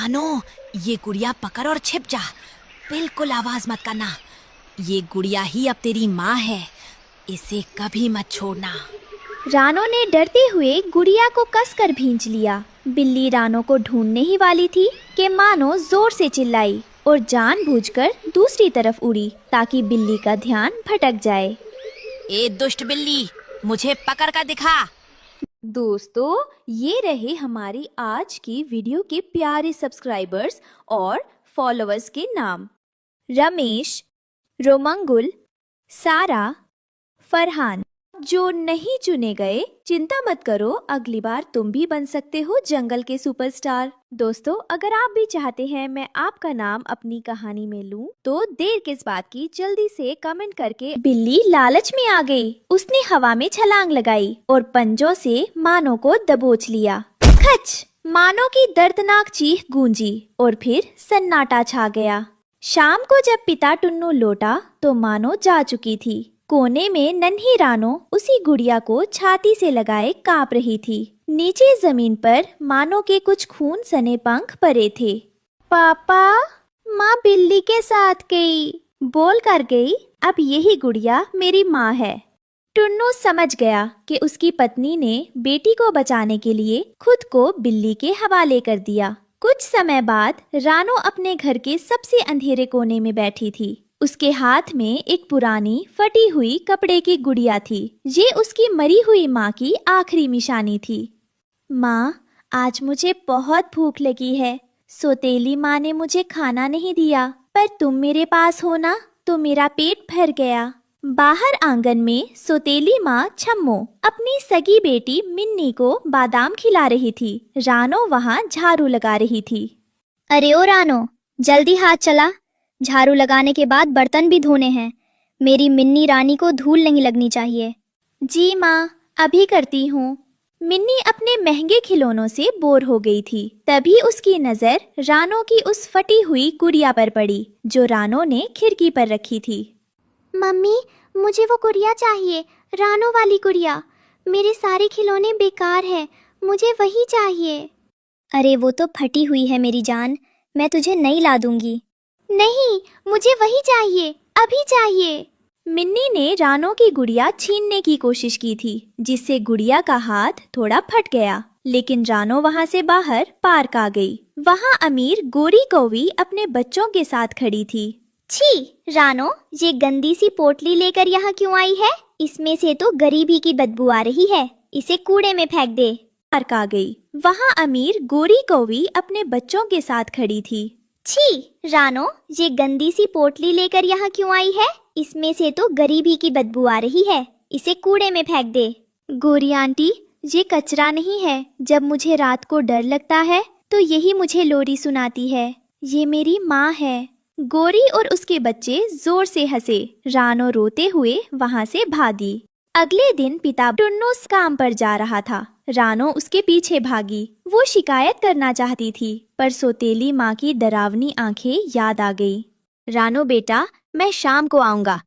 रानो, ये गुड़िया पकड़ और छिप जा। बिल्कुल आवाज मत करना। ये गुड़िया ही अब तेरी माँ है, इसे कभी मत छोड़ना। रानो ने डरते हुए गुड़िया को कसकर भींच लिया। बिल्ली रानो को ढूंढने ही वाली थी कि मानो जोर से चिल्लाई और जानबूझकर दूसरी तरफ उड़ी ताकि बिल्ली का ध्यान भटक जाए। ए दुष्ट बिल्ली, मुझे पकड़ कर दिखा। दोस्तों, ये रहे हमारी आज की वीडियो के प्यारे सब्सक्राइबर्स और फॉलोअर्स के नाम। रमेश, रोमंगुल, सारा, फरहान। जो नहीं चुने गए, चिंता मत करो, अगली बार तुम भी बन सकते हो जंगल के सुपरस्टार। दोस्तों, अगर आप भी चाहते हैं मैं आपका नाम अपनी कहानी में लूं, तो देर किस बात की, जल्दी से कमेंट करके। बिल्ली लालच में आ गई। उसने हवा में छलांग लगाई और पंजों से मानो को दबोच लिया। खच! मानो की दर्दनाक चीख गूंजी और फिर सन्नाटा छा गया। शाम को जब पिता टुन्नू लौटा तो मानो जा चुकी थी। कोने में नन्ही रानो उसी गुड़िया को छाती से लगाए कांप रही थी। नीचे जमीन पर मानो के कुछ खून सने पंख पड़े थे। पापा, माँ बिल्ली के साथ गई, बोल कर गई। अब यही गुड़िया मेरी माँ है। टुन्नू समझ गया कि उसकी पत्नी ने बेटी को बचाने के लिए खुद को बिल्ली के हवाले कर दिया। कुछ समय बाद रानो अपने घर के सबसे अंधेरे कोने में बैठी थी। उसके हाथ में एक पुरानी फटी हुई कपड़े की गुड़िया थी। ये उसकी मरी हुई माँ की आखिरी निशानी थी। माँ, आज मुझे बहुत भूख लगी है। सौतेली माँ ने मुझे खाना नहीं दिया, पर तुम मेरे पास हो ना, तो मेरा पेट भर गया। बाहर आंगन में सौतेली माँ छम्मो अपनी सगी बेटी मिन्नी को बादाम खिला रही थी। रानो वहाँ झाड़ू लगा रही थी। अरे ओ रानो, जल्दी हाथ चला। झाड़ू लगाने के बाद बर्तन भी धोने हैं। मेरी मिन्नी रानी को धूल नहीं लगनी चाहिए। जी माँ, अभी करती हूँ। मिन्नी अपने महंगे खिलौनों से बोर हो गई थी। तभी उसकी नजर रानो की उस फटी हुई गुड़िया पर पड़ी जो रानो ने खिड़की पर रखी थी। मम्मी, मुझे वो गुड़िया चाहिए, रानो वाली गुड़िया। मेरे सारे खिलौने बेकार हैं, मुझे वही चाहिए। अरे वो तो फटी हुई है मेरी जान, मैं तुझे नई ला दूंगी। नहीं, मुझे वही चाहिए, अभी चाहिए। मिन्नी ने रानो की गुड़िया छीनने की कोशिश की थी, जिससे गुड़िया का हाथ थोड़ा फट गया। लेकिन रानो वहाँ से बाहर पार्क आ गई। वहाँ अमीर गोरी कौवी अपने बच्चों के साथ खड़ी थी। छी रानो, ये गंदी सी पोटली लेकर यहाँ क्यों आई है? इसमें से तो गरीबी की बदबू आ रही है, इसे कूड़े में फेंक दे। पार्क आ गई। वहाँ अमीर गोरी कौवी अपने बच्चों के साथ खड़ी थी। छी रानो, ये गंदी सी पोटली लेकर यहाँ क्यों आई है? इसमें से तो गरीबी की बदबू आ रही है, इसे कूड़े में फेंक दे। गोरी आंटी, ये कचरा नहीं है। जब मुझे रात को डर लगता है तो यही मुझे लोरी सुनाती है। ये मेरी माँ है। गोरी और उसके बच्चे जोर से हंसे। रानो रोते हुए वहाँ से भागी। अगले दिन पिता टुन्नू काम पर जा रहा था। रानो उसके पीछे भागी। वो शिकायत करना चाहती थी, पर सौतेली माँ की डरावनी आंखें याद आ गई। रानो बेटा, मैं शाम को आऊंगा,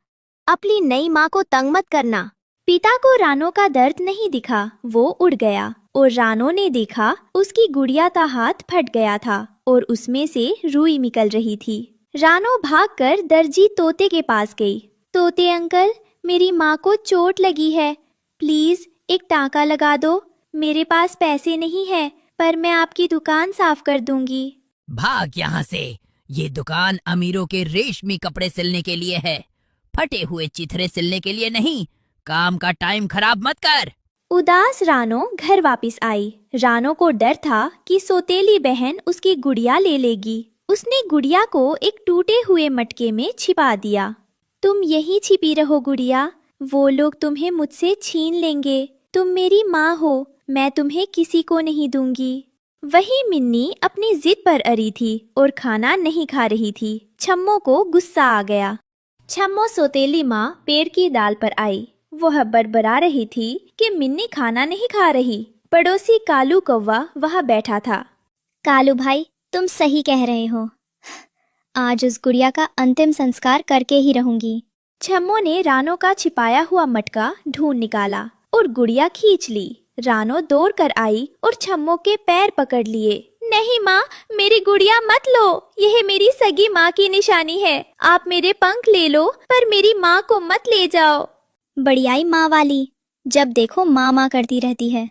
अपनी नई माँ को तंग मत करना। पिता को रानो का दर्द नहीं दिखा, वो उड़ गया और रानो ने देखा उसकी गुड़िया का हाथ फट गया था और उसमें से रुई निकल रही थी। रानो भागकर दर्जी तोते के पास गई। तोते अंकल, मेरी माँ को चोट लगी है, प्लीज एक टाँका लगा दो। मेरे पास पैसे नहीं है, पर मैं आपकी दुकान साफ कर दूंगी। भाग यहाँ से, ये दुकान अमीरों के रेशमी कपड़े सिलने के लिए है, फटे हुए चिथड़े सिलने के लिए नहीं। काम का टाइम खराब मत कर। उदास रानो घर वापस आई। रानो को डर था कि सौतेली बहन उसकी गुड़िया ले लेगी। उसने गुड़िया को एक टूटे हुए मटके में छिपा दिया। तुम यहीं छिपी रहो गुड़िया, वो लोग तुम्हें मुझसे छीन लेंगे। तुम मेरी माँ हो, मैं तुम्हें किसी को नहीं दूंगी। वही मिन्नी अपनी जिद पर अड़ी थी और खाना नहीं खा रही थी। छम्मो को गुस्सा आ गया। छम्मो सौतेली माँ पेड़ की डाल पर आई। वह बड़बड़ा रही थी कि मिन्नी खाना नहीं खा रही। पड़ोसी कालू कौवा वहाँ बैठा था। कालू भाई, तुम सही कह रहे हो। आज उस गुड़िया का अंतिम संस्कार करके ही रहूंगी। छम्मो ने रानो का छिपाया हुआ मटका ढूंढ निकाला और गुड़िया खींच ली। रानो दौड़ कर आई और छम्मो के पैर पकड़ लिए। नहीं माँ, मेरी गुड़िया मत लो। यह मेरी सगी माँ की निशानी है। आप मेरे पंख ले लो, पर मेरी माँ को मत ले जाओ। बढ़ियाई माँ वाली, जब देखो माँ माँ करती रहती है।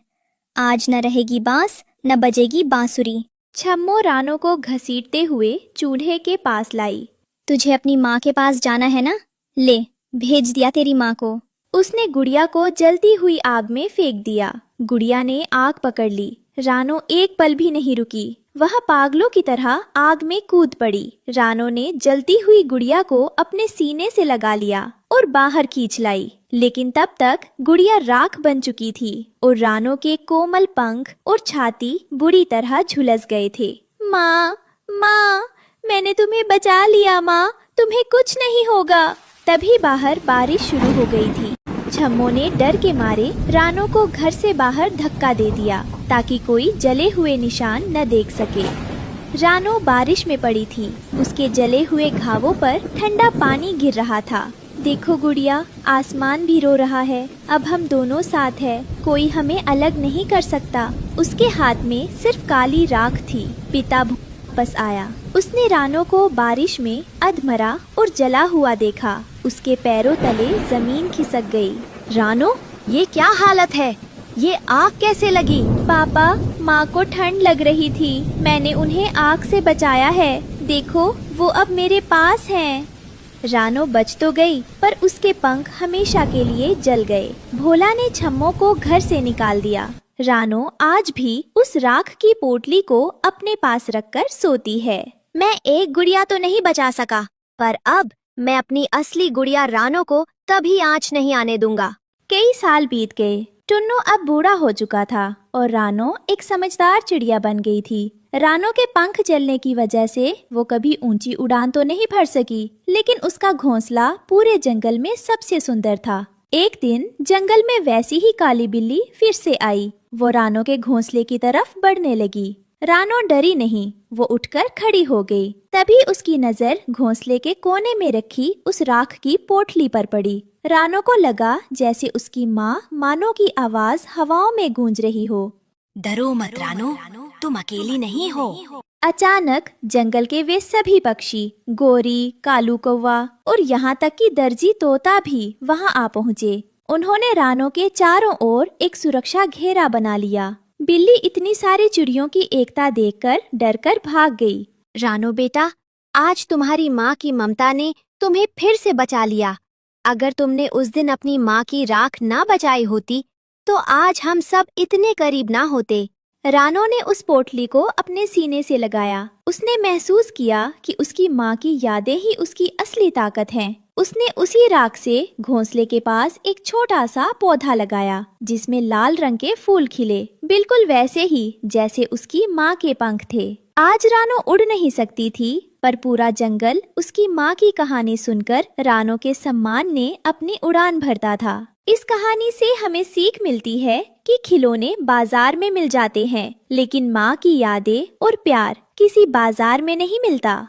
आज न रहेगी बांस न बजेगी बांसुरी। छम्मो रानो को घसीटते हुए चूल्हे के पास लाई। तुझे अपनी माँ के पास जाना है ना? ले, भेज दिया तेरी माँ को। उसने गुड़िया को जलती हुई आग में फेंक दिया। गुड़िया ने आग पकड़ ली। रानो एक पल भी नहीं रुकी। वह पागलों की तरह आग में कूद पड़ी। रानो ने जलती हुई गुड़िया को अपने सीने से लगा लिया और बाहर खींच लाई, लेकिन तब तक गुड़िया राख बन चुकी थी और रानो के कोमल पंख और छाती बुरी तरह झुलस गए थे। माँ, माँ, मैंने तुम्हें बचा लिया माँ, तुम्हें कुछ नहीं होगा। तभी बाहर बारिश शुरू हो गई थी। छम्मो ने डर के मारे रानो को घर से बाहर धक्का दे दिया ताकि कोई जले हुए निशान न देख सके। रानो बारिश में पड़ी थी। उसके जले हुए घावों पर ठंडा पानी गिर रहा था। देखो गुड़िया, आसमान भी रो रहा है। अब हम दोनों साथ हैं, कोई हमें अलग नहीं कर सकता। उसके हाथ में सिर्फ काली राख थी। पिता वापस आया। उसने रानो को बारिश में अधमरा और जला हुआ देखा। उसके पैरों तले जमीन खिसक गई। रानो, ये क्या हालत है? ये आग कैसे लगी? पापा, माँ को ठंड लग रही थी। मैंने उन्हें आग से बचाया है। देखो, वो अब मेरे पास हैं। रानो बच तो गई, पर उसके पंख हमेशा के लिए जल गए। भोला ने छम्मो को घर से निकाल दिया। रानो आज भी उस राख की पोटली को अपने पास रखकर सोती है। मैं एक गुड़िया तो नहीं बचा सका, पर अब मैं अपनी असली गुड़िया रानो को तभी आँच नहीं आने दूंगा। कई साल बीत गए। टुन्नू अब बूढ़ा हो चुका था और रानो एक समझदार चिड़िया बन गई थी। रानो के पंख जलने की वजह से वो कभी ऊंची उड़ान तो नहीं भर सकी, लेकिन उसका घोंसला पूरे जंगल में सबसे सुंदर था। एक दिन जंगल में वैसी ही काली बिल्ली फिर से आई। वो रानो के घोंसले की तरफ बढ़ने लगी। रानो डरी नहीं, वो उठकर खड़ी हो गई। तभी उसकी नजर घोंसले के कोने में रखी उस राख की पोटली पर पड़ी। रानो को लगा जैसे उसकी माँ मानो की आवाज हवाओं में गूंज रही हो। डरो मत रानो, तुम अकेली नहीं हो। अचानक जंगल के वे सभी पक्षी, गोरी, कालू कौवा और यहाँ तक कि दर्जी तोता भी वहाँ आ पहुँचे। उन्होंने रानो के चारों ओर एक सुरक्षा घेरा बना लिया। बिल्ली इतनी सारी चिड़ियों की एकता देखकर डरकर भाग गई। रानो बेटा, आज तुम्हारी माँ की ममता ने तुम्हें फिर से बचा लिया। अगर तुमने उस दिन अपनी माँ की राख ना बचाई होती, तो आज हम सब इतने करीब ना होते। रानो ने उस पोटली को अपने सीने से लगाया। उसने महसूस किया कि उसकी माँ की यादें ही उसकी असली ताकत हैं। उसने उसी राख से घोंसले के पास एक छोटा सा पौधा लगाया, जिसमें लाल रंग के फूल खिले, बिल्कुल वैसे ही जैसे उसकी माँ के पंख थे। आज रानो उड़ नहीं सकती थी, पर पूरा जंगल उसकी माँ की कहानी सुनकर रानो के सम्मान ने अपनी उड़ान भरता था। इस कहानी से हमें सीख मिलती है कि खिलौने बाजार में मिल जाते हैं, लेकिन माँ की यादें और प्यार किसी बाजार में नहीं मिलता।